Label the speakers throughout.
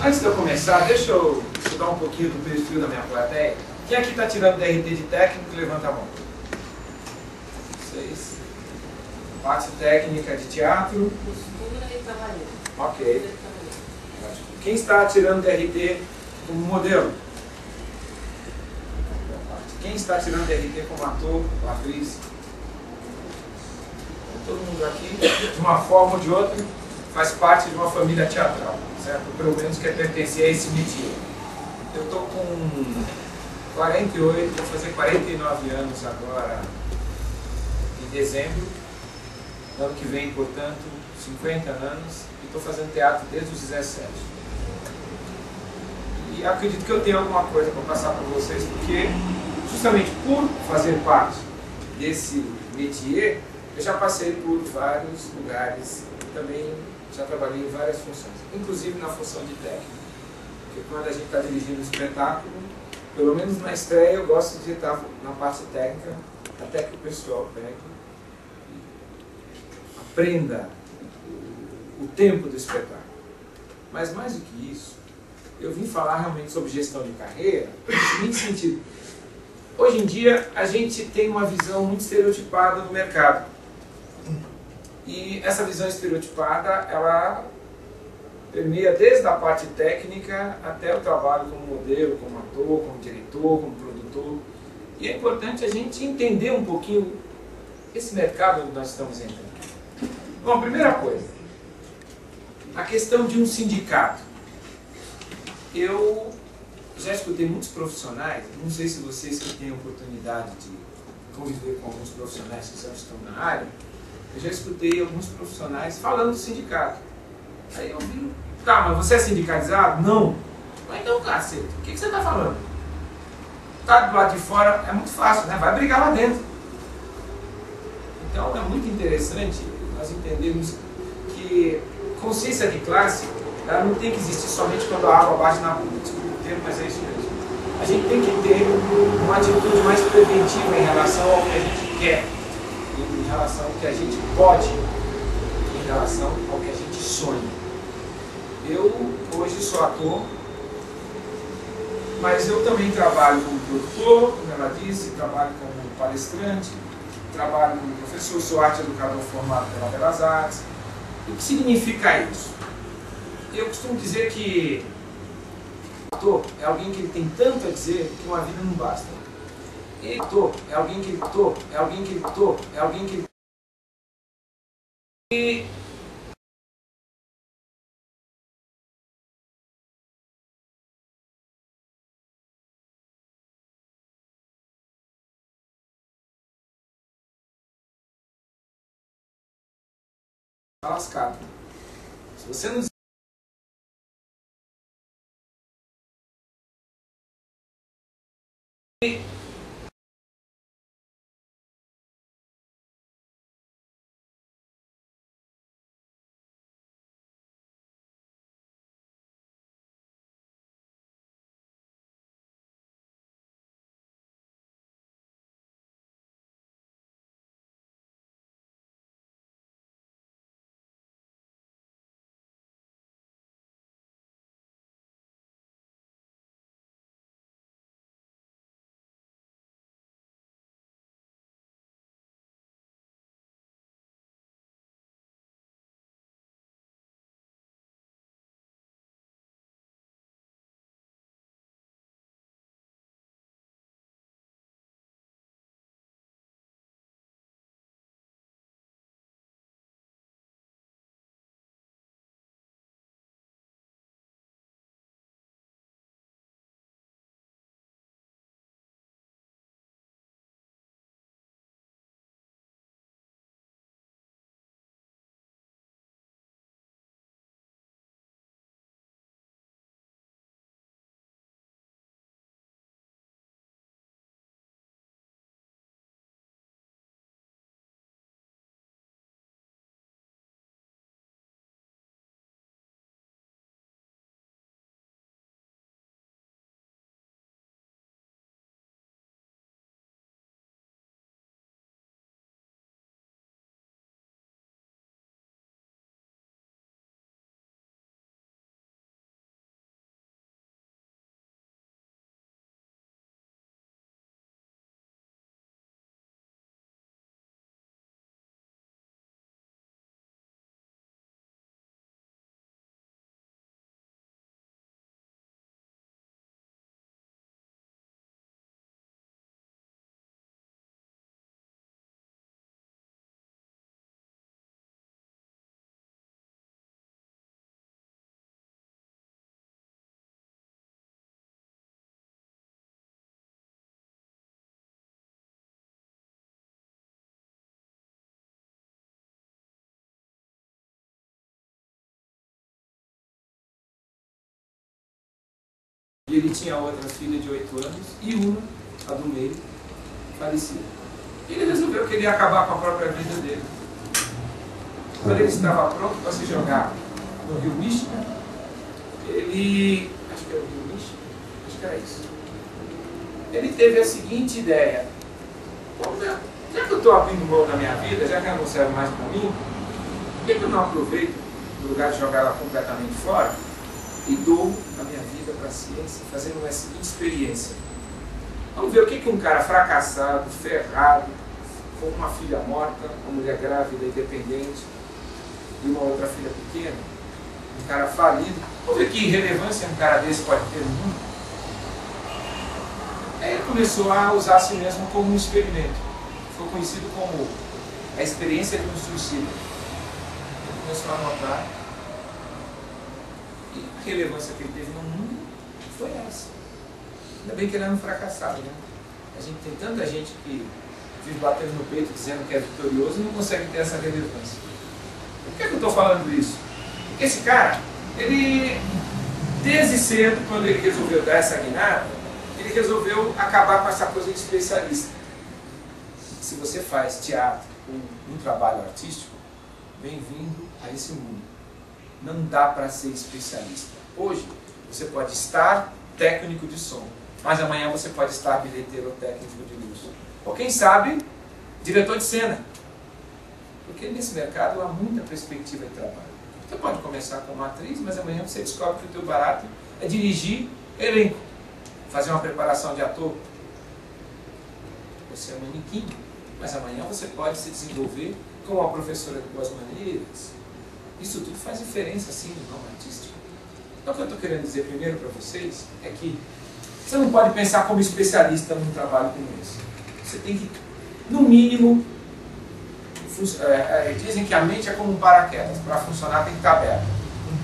Speaker 1: Antes de eu começar, deixa eu estudar um pouquinho do perfil da minha plateia. Quem aqui está tirando DRT de técnico, levanta a mão. Vocês. Parte técnica de teatro.
Speaker 2: Costura e trabalhador.
Speaker 1: Ok. Quem está tirando DRT como modelo? Quem está tirando DRT como ator, atriz? Todo mundo aqui, de uma forma ou de outra, faz parte de uma família teatral, certo? Pelo menos quer pertencer a esse métier. Eu estou com 48, vou fazer 49 anos agora em dezembro. Ano que vem, portanto, 50 anos, e estou fazendo teatro desde os 17. E acredito que eu tenho alguma coisa para passar para vocês, porque justamente por fazer parte desse métier, eu já passei por vários lugares, também já trabalhei em várias funções, inclusive na função de técnico. Porque quando a gente está dirigindo um espetáculo, pelo menos na estreia, eu gosto de estar na parte técnica, até que o pessoal pegue e aprenda o tempo do espetáculo. Mas mais do que isso, eu vim falar realmente sobre gestão de carreira, no seguinte sentido. Hoje em dia, a gente tem uma visão muito estereotipada do mercado. E essa visão estereotipada, ela permeia desde a parte técnica até o trabalho como modelo, como ator, como diretor, como produtor. E é importante a gente entender um pouquinho esse mercado onde nós estamos entrando. Bom, primeira coisa, a questão de um sindicato. Eu já escutei muitos profissionais, não sei se vocês que têm a oportunidade de conviver com alguns profissionais que já estão na área, eu já escutei alguns profissionais falando do sindicato. Aí eu vi, tá, mas você é sindicalizado? Não. Mas então, cacete, o que você está falando? Tá do lado de fora é muito fácil, né? Vai brigar lá dentro. Então é muito interessante nós entendermos que consciência de classe, ela não tem que existir somente quando a água bate na bunda. Desculpa o termo, mas é isso mesmo. A gente tem que ter uma atitude mais preventiva em relação ao que a gente quer, em relação ao que a gente pode, em relação ao que a gente sonha. Eu hoje sou ator, mas eu também trabalho como produtor, como ela disse, trabalho como palestrante, trabalho como professor, sou arte educador formado pela Belas Artes. O que significa isso? Eu costumo dizer que o ator é alguém que ele tem tanto a dizer que uma vida não basta. E ator é alguém que e tá lascado. Se você não ele tinha outra filha de 8 anos e uma, a do meio, falecida. Ele resolveu que ele ia acabar com a própria vida dele. Quando ele estava pronto para se jogar no Rio Michigan, ele... acho que era o Rio Michigan, acho que era isso. Ele teve a seguinte ideia: já que eu estou abrindo mão da minha vida, já que ela não serve mais para mim, por que eu não aproveito, no lugar de jogar ela completamente fora, e dou a minha vida para a ciência, fazendo uma seguinte experiência? Vamos ver o que um cara fracassado, ferrado, com uma filha morta, uma mulher grávida, independente, e uma outra filha pequena, um cara falido, vamos ver que relevância um cara desse pode ter no mundo? Aí ele começou a usar a si mesmo como um experimento. Foi conhecido como a experiência de um suicídio. Ele começou a notar, e a relevância que ele teve no mundo foi essa. Ainda bem que ele era um fracassado, né? A gente tem tanta gente que vive batendo no peito dizendo que é vitorioso e não consegue ter essa relevância. Por que eu estou falando isso? Porque esse cara, ele, desde cedo, quando ele resolveu dar essa guinada, ele resolveu acabar com essa coisa de especialista. Se você faz teatro ou um trabalho artístico, bem-vindo a esse mundo. Não dá para ser especialista. Hoje, você pode estar técnico de som, mas amanhã você pode estar bilheteiro ou técnico de luz. Ou quem sabe, diretor de cena. Porque nesse mercado há muita perspectiva de trabalho. Você pode começar como atriz, mas amanhã você descobre que o teu barato é dirigir elenco, fazer uma preparação de ator. Você é um manequim, mas amanhã você pode se desenvolver como uma professora de boas maneiras. Isso tudo faz diferença, sim, no ramo artístico. Então, o que eu estou querendo dizer primeiro para vocês é que você não pode pensar como especialista num trabalho como esse. Você tem que, no mínimo, dizem que a mente é como um paraquedas, para funcionar tem que estar aberto.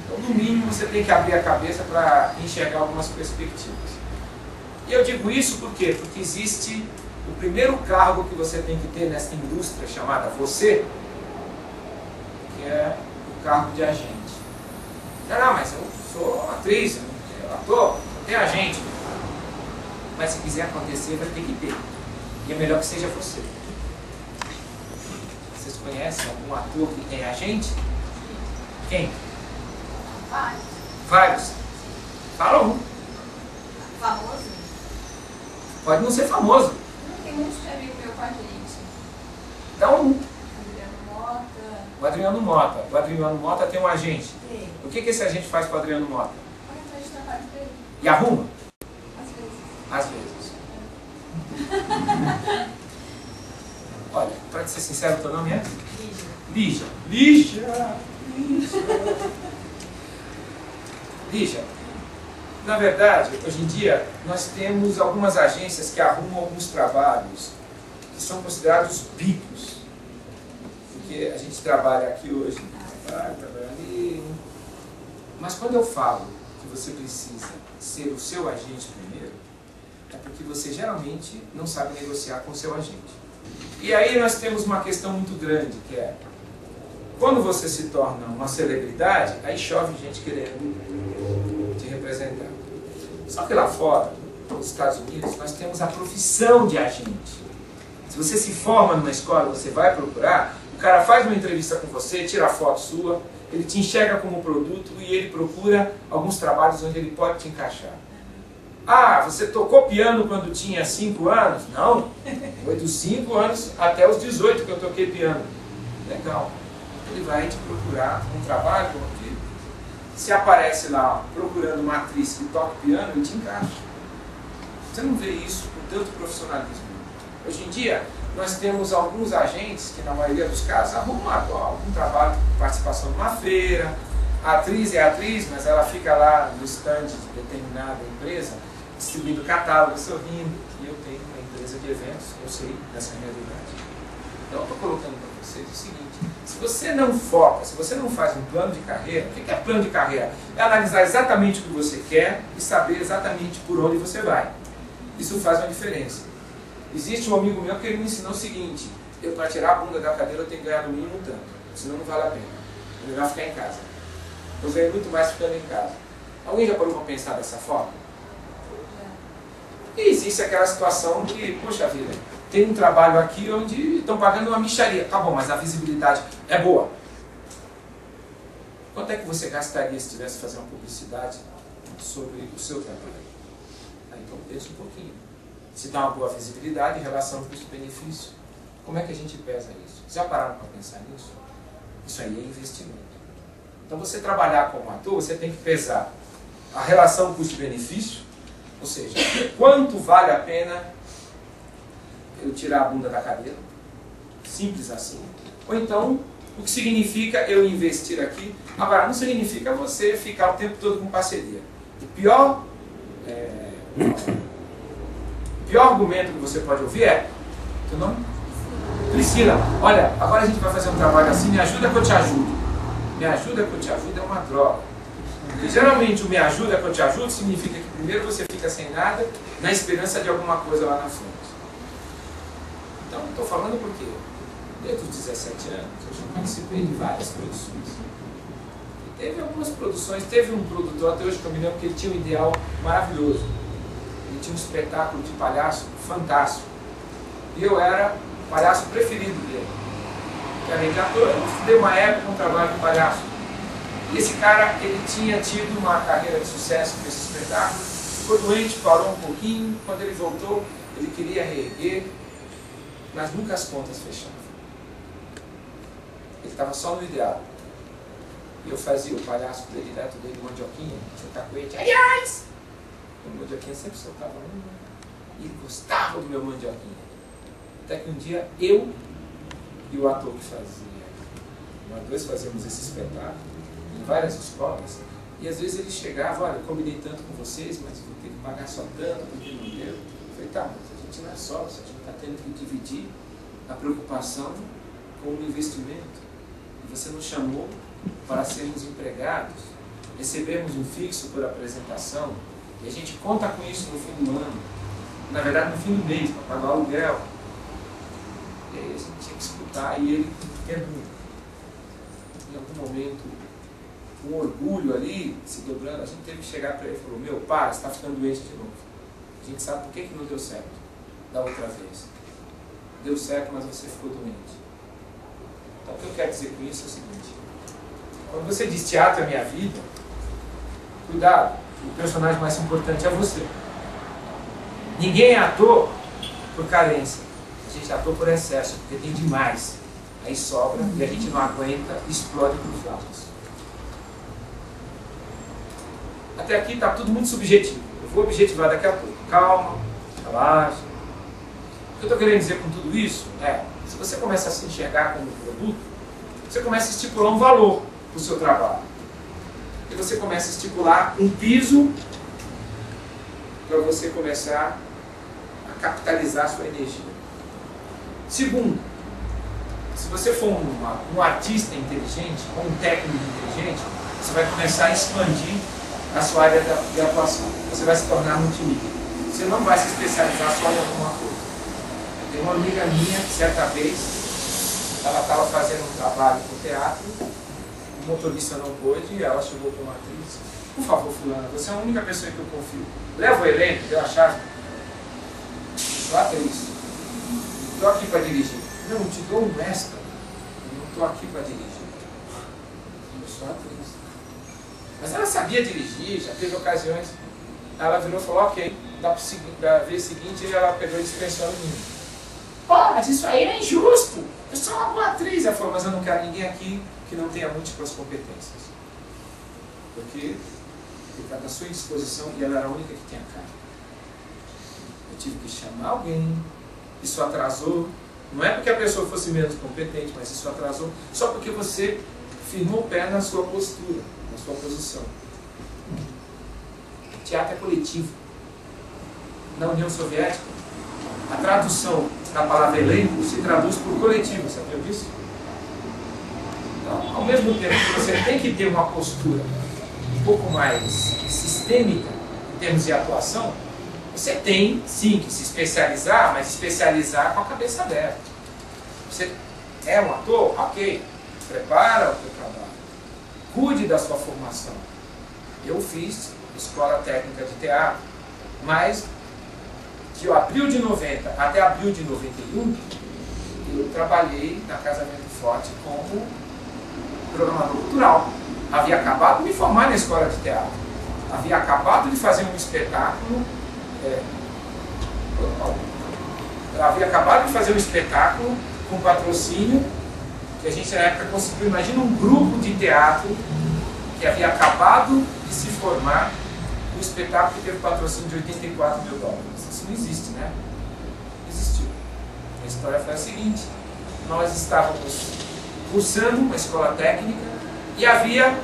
Speaker 1: Então, no mínimo, você tem que abrir a cabeça para enxergar algumas perspectivas. E eu digo isso por quê? Porque existe o primeiro cargo que você tem que ter nessa indústria chamada você, que é o cargo de agente. Não, mas eu sou atriz, eu sou ator, não tem agente. Mas se quiser acontecer, vai ter que ter. E é melhor que seja você. Vocês conhecem algum ator que tem agente? Quem?
Speaker 2: Vários.
Speaker 1: Vários. Fala um.
Speaker 2: Famoso?
Speaker 1: Pode não ser famoso.
Speaker 2: Não, tem muitos que já viu meu com a gente.
Speaker 1: Dá um.
Speaker 2: Adriano Mota.
Speaker 1: O Adriano Mota. O Adriano Mota tem um agente.
Speaker 2: Tem.
Speaker 1: O que esse agente faz com o Adriano Mota?
Speaker 2: Olha, faz trabalho pra ele.
Speaker 1: E arruma?
Speaker 2: Às vezes.
Speaker 1: Às vezes. Olha, para ser sincero, o teu nome é?
Speaker 2: Lígia.
Speaker 1: Lígia. Lígia. Na verdade, hoje em dia, nós temos algumas agências que arrumam alguns trabalhos que são considerados bicos. Porque a gente trabalha aqui hoje, trabalha ali. Mas quando eu falo que você precisa ser o seu agente primeiro, é porque você geralmente não sabe negociar com o seu agente. E aí nós temos uma questão muito grande, que é, quando você se torna uma celebridade, aí chove gente querendo te representar. Só que lá fora, nos Estados Unidos, nós temos a profissão de agente. Se você se forma numa escola, você vai procurar, o cara faz uma entrevista com você, tira a foto sua, ele te enxerga como produto e ele procura alguns trabalhos onde ele pode te encaixar. Ah, você tocou piano quando tinha 5 anos? Não, foi dos 5 anos até os 18 que eu toquei piano. Legal. Ele vai te procurar um trabalho onde, se aparece lá procurando uma atriz que toca piano, ele te encaixa. Você não vê isso com tanto profissionalismo. Hoje em dia, nós temos alguns agentes que, na maioria dos casos, arrumam algum trabalho de participação numa feira. A atriz é atriz, mas ela fica lá no stand de determinada empresa, distribuindo catálogo, sorrindo. E eu tenho uma empresa de eventos, eu sei dessa realidade. Então, eu estou colocando para vocês o seguinte: se você não foca, se você não faz um plano de carreira, o que é plano de carreira? É analisar exatamente o que você quer e saber exatamente por onde você vai. Isso faz uma diferença. Existe um amigo meu que ele me ensinou o seguinte: eu, para tirar a bunda da cadeira, eu tenho que ganhar no mínimo tanto, senão não vale a pena. É melhor ficar em casa. Eu ganho muito mais ficando em casa. Alguém já parou para pensar dessa forma? E existe aquela situação que, poxa vida, tem um trabalho aqui onde estão pagando uma mixaria. Tá bom, mas a visibilidade é boa. Quanto é que você gastaria se tivesse fazer uma publicidade sobre o seu trabalho? Então pensa um pouquinho. Se dá uma boa visibilidade em relação ao custo-benefício, como é que a gente pesa isso? Já pararam para pensar nisso? Isso aí é investimento. Então você trabalhar como ator, você tem que pesar a relação custo-benefício, ou seja, quanto vale a pena eu tirar a bunda da cadeira, simples assim. Ou então, o que significa eu investir aqui. Agora, não significa você ficar o tempo todo com parceria. O pior argumento que você pode ouvir é: teu nome? Priscila, olha, agora a gente vai fazer um trabalho assim, me ajuda que eu te ajudo. Me ajuda que eu te ajudo é uma droga. E geralmente o me ajuda que eu te ajudo significa que primeiro você fica sem nada, na esperança de alguma coisa lá na frente. Então, estou falando porque desde os 17 anos eu já participei de várias produções. E teve algumas produções, teve um produtor, até hoje que eu me lembro, que ele tinha um ideal maravilhoso. Ele tinha um espetáculo de palhaço fantástico. E eu era o palhaço preferido dele. Que além de ator, eu estudei uma época um trabalho de palhaço. E esse cara, ele tinha tido uma carreira de sucesso com esse espetáculo, ficou doente, parou um pouquinho, quando ele voltou, ele queria reerguer, mas nunca as contas fechavam. Ele estava só no ideal. E eu fazia o palhaço dele, direto dele, mandioquinha, seu cacuete, aliás! O mandioquinha sempre soltava e ele gostava do meu mandioquinha. Até que um dia eu e o ator que fazia, nós dois fazíamos esse espetáculo em várias escolas, e às vezes ele chegava: olha, eu combinei tanto com vocês, mas vou ter que pagar só tanto, porque não deu. Eu falei: tá, mas a gente não é sócio, a gente está tendo que dividir a preocupação com o investimento. E você nos chamou para sermos empregados, recebemos um fixo por apresentação, e a gente conta com isso no fim do ano, na verdade no fim do mês, para pagar o aluguel. E aí a gente tinha que escutar, e ele, em algum momento, com orgulho ali, se dobrando, a gente teve que chegar para ele e falou: meu, para, você está ficando doente de novo. A gente sabe por que não deu certo da outra vez. Deu certo, mas você ficou doente. Então o que eu quero dizer com isso é o seguinte: quando você diz teatro é minha vida, cuidado, o personagem mais importante é você. Ninguém é ator por carência. A gente é ator por excesso, porque tem demais. Aí sobra e a gente não aguenta, explode para os lados. Até aqui está tudo muito subjetivo. Eu vou objetivar daqui a pouco. Calma, relaxa. O que eu estou querendo dizer com tudo isso é: se você começa a se enxergar como produto, você começa a estipular um valor para o seu trabalho. E você começa a estipular um piso para você começar a capitalizar a sua energia. Segundo, se você for um artista inteligente, ou um técnico inteligente, você vai começar a expandir a sua área de atuação. Você vai se tornar multimídia. Você não vai se especializar só em alguma coisa. Tem uma amiga minha que certa vez ela estava fazendo um trabalho com teatro, o motorista não pôde, e ela chegou para uma atriz: por favor, fulana, você é a única pessoa que eu confio. Leva o elenco, deu a chave. Sou atriz. Estou aqui para dirigir. Não, eu te dou um extra. Eu não estou aqui para dirigir. Eu sou atriz. Mas ela sabia dirigir, já teve ocasiões. Ela virou e falou: ok, da vez seguinte ela pegou e dispensou a menina. Pô, mas isso aí é injusto. Eu sou uma boa atriz. Ela falou: mas eu não quero ninguém aqui que não tenha múltiplas competências. Porque está à sua disposição e ela era a única que tinha cara. Eu tive que chamar alguém. Isso atrasou. Não é porque a pessoa fosse menos competente, mas isso atrasou só porque você firmou o pé na sua postura, na sua posição. O teatro é coletivo. Na União Soviética, a tradução da palavra elenco se traduz por coletivo, sabia disso? Então, ao mesmo tempo que você tem que ter uma postura um pouco mais sistêmica em termos de atuação, você tem, sim, que se especializar, mas especializar com a cabeça aberta. Você é um ator? Ok. Prepara o seu trabalho. Cuide da sua formação. Eu fiz escola técnica de teatro, mas de abril de 90 até abril de 91, eu trabalhei na Casa Vento Forte como programador cultural. Havia acabado de me formar na escola de teatro. Havia acabado de fazer um espetáculo. Havia acabado de fazer um espetáculo com patrocínio, que a gente na época conseguiu. Imagina um grupo de teatro que havia acabado de se formar, um espetáculo que teve patrocínio de $84 mil. Isso não existe, né? Existiu. A história foi a seguinte: nós estávamos cursando uma escola técnica e havia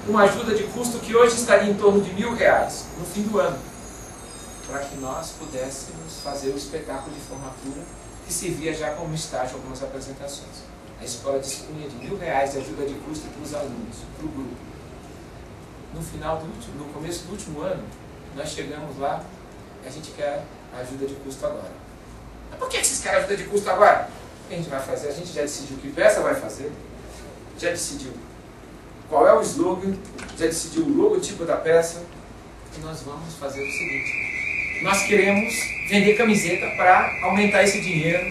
Speaker 1: uma ajuda de custo que hoje estaria em torno de R$1.000 no fim do ano, para que nós pudéssemos fazer o espetáculo de formatura, que servia já como estágio algumas apresentações. A escola dispunha de R$1.000 de ajuda de custo para os alunos, para o grupo. No começo do último ano, nós chegamos lá, a gente quer ajuda de custo agora. Mas por que vocês querem ajuda de custo agora? O que a gente vai fazer? A gente já decidiu que peça vai fazer, já decidiu qual é o slogan, já decidiu o logotipo da peça, e nós vamos fazer o seguinte: nós queremos vender camiseta para aumentar esse dinheiro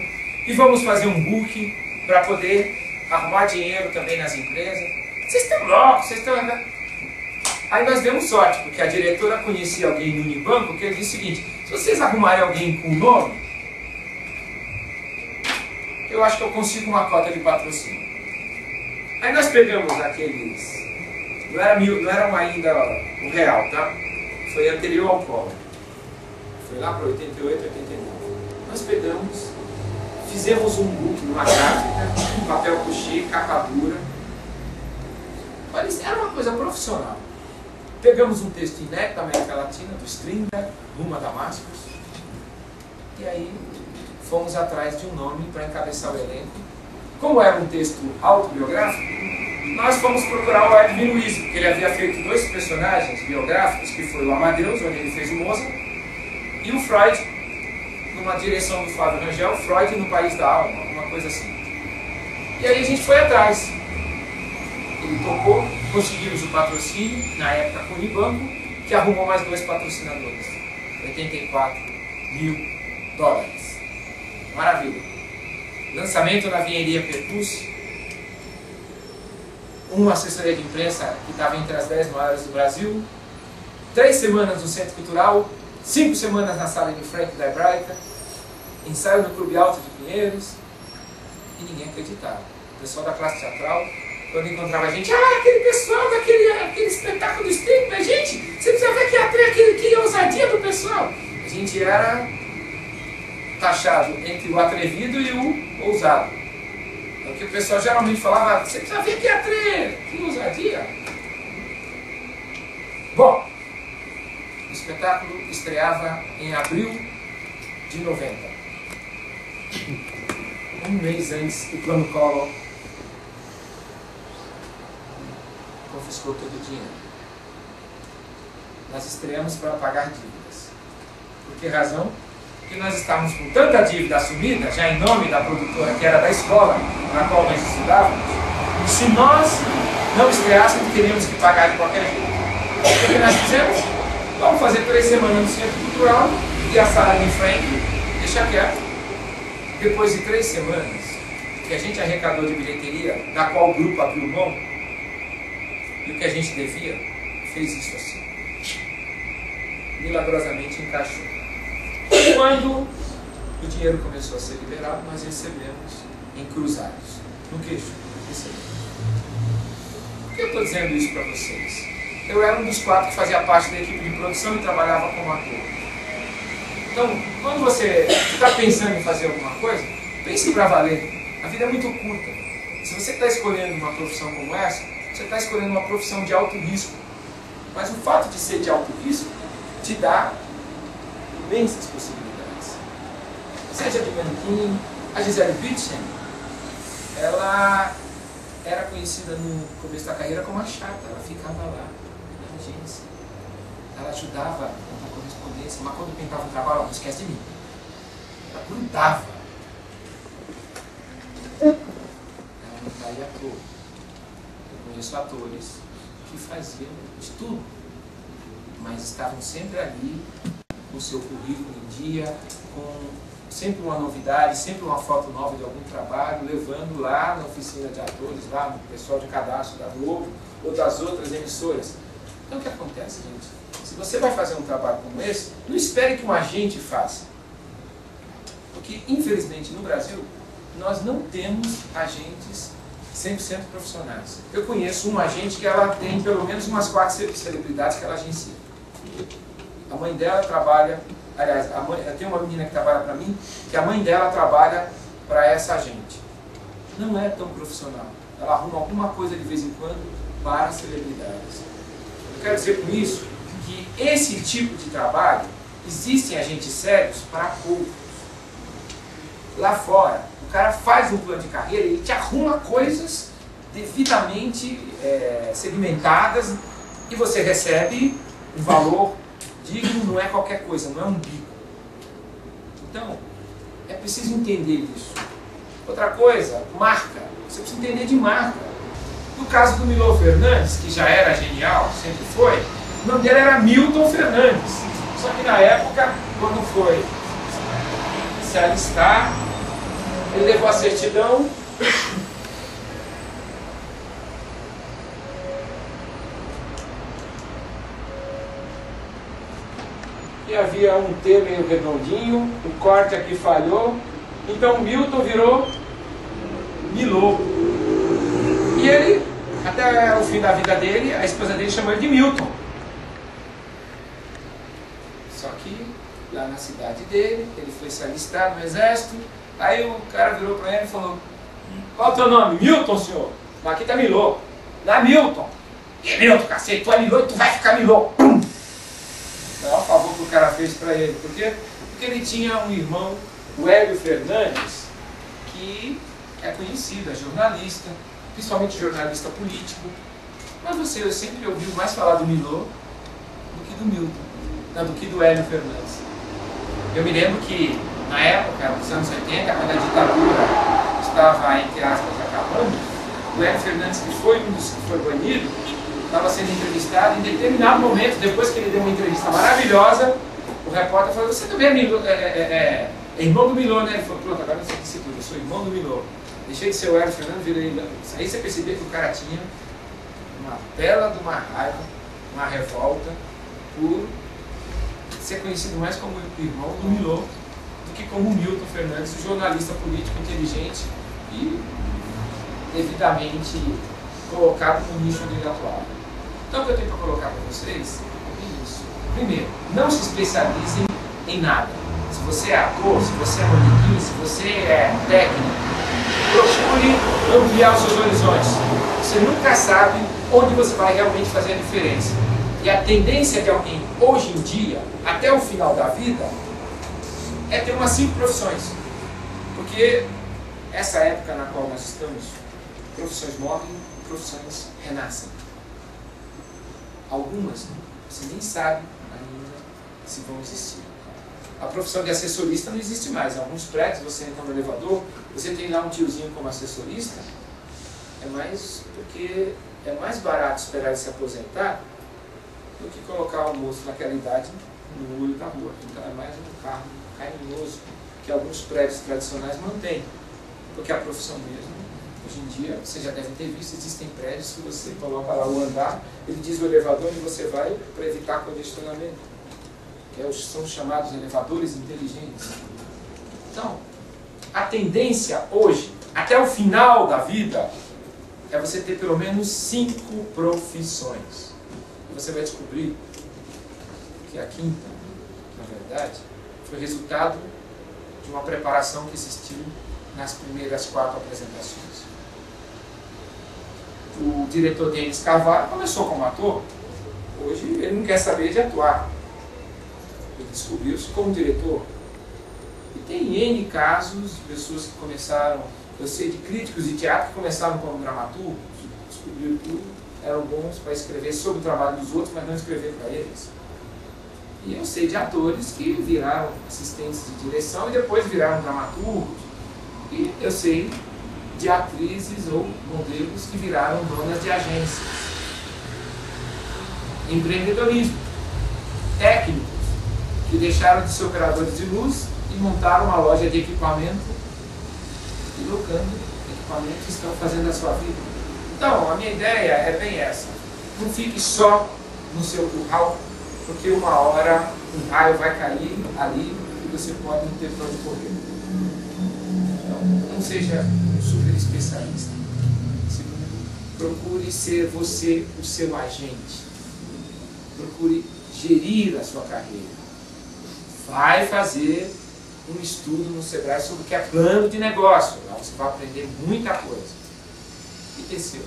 Speaker 1: e vamos fazer um book para poder arrumar dinheiro também nas empresas. Vocês estão loucos, vocês estão... Aí nós demos sorte, porque a diretora conhecia alguém no Unibanco que ele disse o seguinte: se vocês arrumarem alguém com nome, eu acho que eu consigo uma cota de patrocínio. Aí nós pegamos aqueles... Não eram ainda o real, tá? Foi anterior ao Collor. Foi lá para 88, 89. Nós pegamos, fizemos um book numa gráfica, papel couché, capa dura. Olha, era uma coisa profissional. Pegamos um texto inédito da América Latina, do Strindberg, rumo a Damascus. E aí fomos atrás de um nome para encabeçar o elenco. Como era um texto autobiográfico, nós fomos procurar o Edwin Luiz, porque ele havia feito 2 personagens biográficos, que foi o Amadeus, onde ele fez o Mozart, e o Freud, numa direção do Flávio Rangel, Freud no País da Alma, uma coisa assim. E aí a gente foi atrás. Ele tocou, conseguimos o patrocínio, na época com o Unibanco, que arrumou mais 2 patrocinadores. $84 mil. Maravilha. Lançamento na Vinheria Perpus, uma assessoria de imprensa que estava entre as 10 maiores do Brasil, 3 semanas no Centro Cultural, 5 semanas na Sala de Frank da Hebraica, ensaio no Clube Alto de Pinheiros, e ninguém acreditava. O pessoal da classe teatral, quando encontrava a gente: aquele pessoal daquele espetáculo do Strindberg, gente, você precisa ver que ousadia do pessoal. A gente era taxado entre o atrevido e o ousado. Porque o pessoal geralmente falava: você precisa ver que ousadia. Bom, o espetáculo estreava em abril de 90. Um mês antes, o Plano Collor confiscou todo o dinheiro. Nós estreamos para pagar dívidas. Por que razão? Porque nós estávamos com tanta dívida assumida, já em nome da produtora, que era da escola na qual nós estudávamos, e se nós não estreássemos, teríamos que pagar de qualquer jeito. O que nós fizemos? Vamos fazer 3 semanas no Centro Cultural e a Sala de Frank deixa quieto. Depois de 3 semanas que a gente arrecadou de bilheteria, da qual o grupo abriu mão, e o que a gente devia, fez isso assim. Milagrosamente encaixou. Quando o dinheiro começou a ser liberado, nós recebemos em cruzados, no queixo. Por que eu estou dizendo isso para vocês? Eu era um dos 4 que fazia parte da equipe de produção e trabalhava como ator. Então, quando você está pensando em fazer alguma coisa, pense para valer. A vida é muito curta. Se você está escolhendo uma profissão como essa, você está escolhendo uma profissão de alto risco. Mas o fato de ser de alto risco te dá imensas possibilidades. Seja de manequim, a Gisele Bündchen, ela era conhecida no começo da carreira como a chata. Ela ficava lá na agência. Ela ajudava na correspondência, mas quando pintava um trabalho, não esquece de mim. Ela grudava. Ela não estaria à toa. Eu conheço atores que faziam de tudo, mas estavam sempre ali com o seu currículo em dia, com sempre uma novidade, sempre uma foto nova de algum trabalho, levando lá na oficina de atores, lá no pessoal de cadastro da Globo ou das outras emissoras. Então o que acontece, gente? Se você vai fazer um trabalho como esse, não espere que um agente faça. Porque, infelizmente, no Brasil, nós não temos agentes 100% profissionais. Eu conheço uma agente que ela tem pelo menos umas 4 celebridades que ela agencia. A mãe dela trabalha, aliás, tem uma menina que trabalha para mim, que a mãe dela trabalha para essa agente. Não é tão profissional. Ela arruma alguma coisa de vez em quando para celebridades. Eu quero dizer com isso que esse tipo de trabalho, existem agentes sérios para poucos. Lá fora, o cara faz um plano de carreira e ele te arruma coisas devidamente segmentadas e você recebe um valor digno, não é qualquer coisa, não é um bico. Então, é preciso entender isso. Outra coisa, marca. Você precisa entender de marca. No caso do Milô Fernandes, que já era genial, sempre foi, o nome dele era Milton Fernandes. Só que na época, quando foi se alistar, ele levou a certidão e havia um T meio redondinho, o corte aqui falhou, então Milton virou Milô. E ele, até o fim da vida dele, a esposa dele chamou ele de Milton. Só que lá na cidade dele, ele foi se alistar no exército. Aí o cara virou para ele e falou: qual é o teu nome? Milton, senhor. Mas aqui tá Milô. Não é Milton. Que Milton, cacete? Tu é Milô e tu vai ficar Milô. Pum! Olha o favor que o cara fez para ele. Por quê? Porque ele tinha um irmão, o Hélio Fernandes, que é conhecido, é jornalista, principalmente jornalista político. Mas você sempre ouviu mais falar do Milô do que do Milton, não, do que do Hélio Fernandes. Eu me lembro que na época, nos anos 80, quando a ditadura estava, entre aspas, acabando, o Hélio Fernandes, que foi um dos que foi banido, estava sendo entrevistado. Em determinado momento, depois que ele deu uma entrevista maravilhosa, o repórter falou: você também é irmão do Milô, né? Ele falou: pronto, agora eu sei que tudo, eu sou irmão do Milô. Deixei de ser o Hélio Fernandes, virei. Aí você percebeu que o cara tinha uma bela de uma raiva, uma revolta, por ser conhecido mais como irmão do Milô do que como Milton Fernandes, um jornalista político inteligente e devidamente colocado no nicho onde ele atuava. Então o que eu tenho para colocar para vocês é isso. Primeiro, não se especializem em nada. Se você é ator, se você é manequim, se você é técnico, procure ampliar os seus horizontes. Você nunca sabe onde você vai realmente fazer a diferença. E a tendência de alguém, hoje em dia, até o final da vida, é ter umas 5 profissões. Porque essa época na qual nós estamos, profissões morrem, profissões renascem. Algumas você nem sabe ainda se vão existir. A profissão de assessorista não existe mais. Em alguns prédios, você entra no elevador, você tem lá um tiozinho como assessorista, porque é mais barato esperar ele se aposentar do que colocar o almoço naquela idade no olho da rua. Então é mais um cargo carinhoso que alguns prédios tradicionais mantêm. Porque a profissão mesmo, hoje em dia, você já deve ter visto, existem prédios que você coloca lá o andar, ele diz o elevador onde você vai para evitar congestionamento. São chamados elevadores inteligentes. Então, a tendência hoje, até o final da vida, é você ter pelo menos 5 profissões. E você vai descobrir que a quinta, na verdade, foi resultado de uma preparação que existiu nas primeiras 4 apresentações. O diretor Denis Carvalho começou como ator, hoje ele não quer saber de atuar. Ele descobriu-se como diretor. E tem N casos de pessoas que começaram, eu sei de críticos de teatro que começaram como dramaturgos, descobriram tudo, eram bons para escrever sobre o trabalho dos outros, mas não escrever para eles. E eu sei de atores que viraram assistentes de direção e depois viraram dramaturgos. E eu sei de atrizes ou modelos que viraram donas de agências. Empreendedorismo. Técnicos que deixaram de ser operadores de luz e montaram uma loja de equipamento e locando equipamentos que estão fazendo a sua vida. Então, a minha ideia é bem essa. Não fique só no seu curral, porque uma hora um raio vai cair ali e você pode não ter para onde correr. Então, não seja um super especialista. Segundo, procure ser você o seu agente. Procure gerir a sua carreira. Vai fazer um estudo no Sebrae sobre o que é plano de negócio. Lá você vai aprender muita coisa. E terceiro,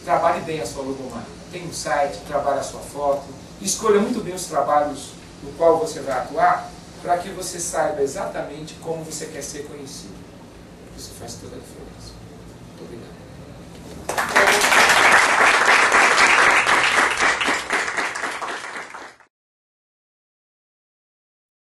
Speaker 1: trabalhe bem a sua logomarca. Tem um site, trabalhe a sua foto. Escolha muito bem os trabalhos no qual você vai atuar, para que você saiba exatamente como você quer ser conhecido. Isso faz toda a diferença. Muito obrigado.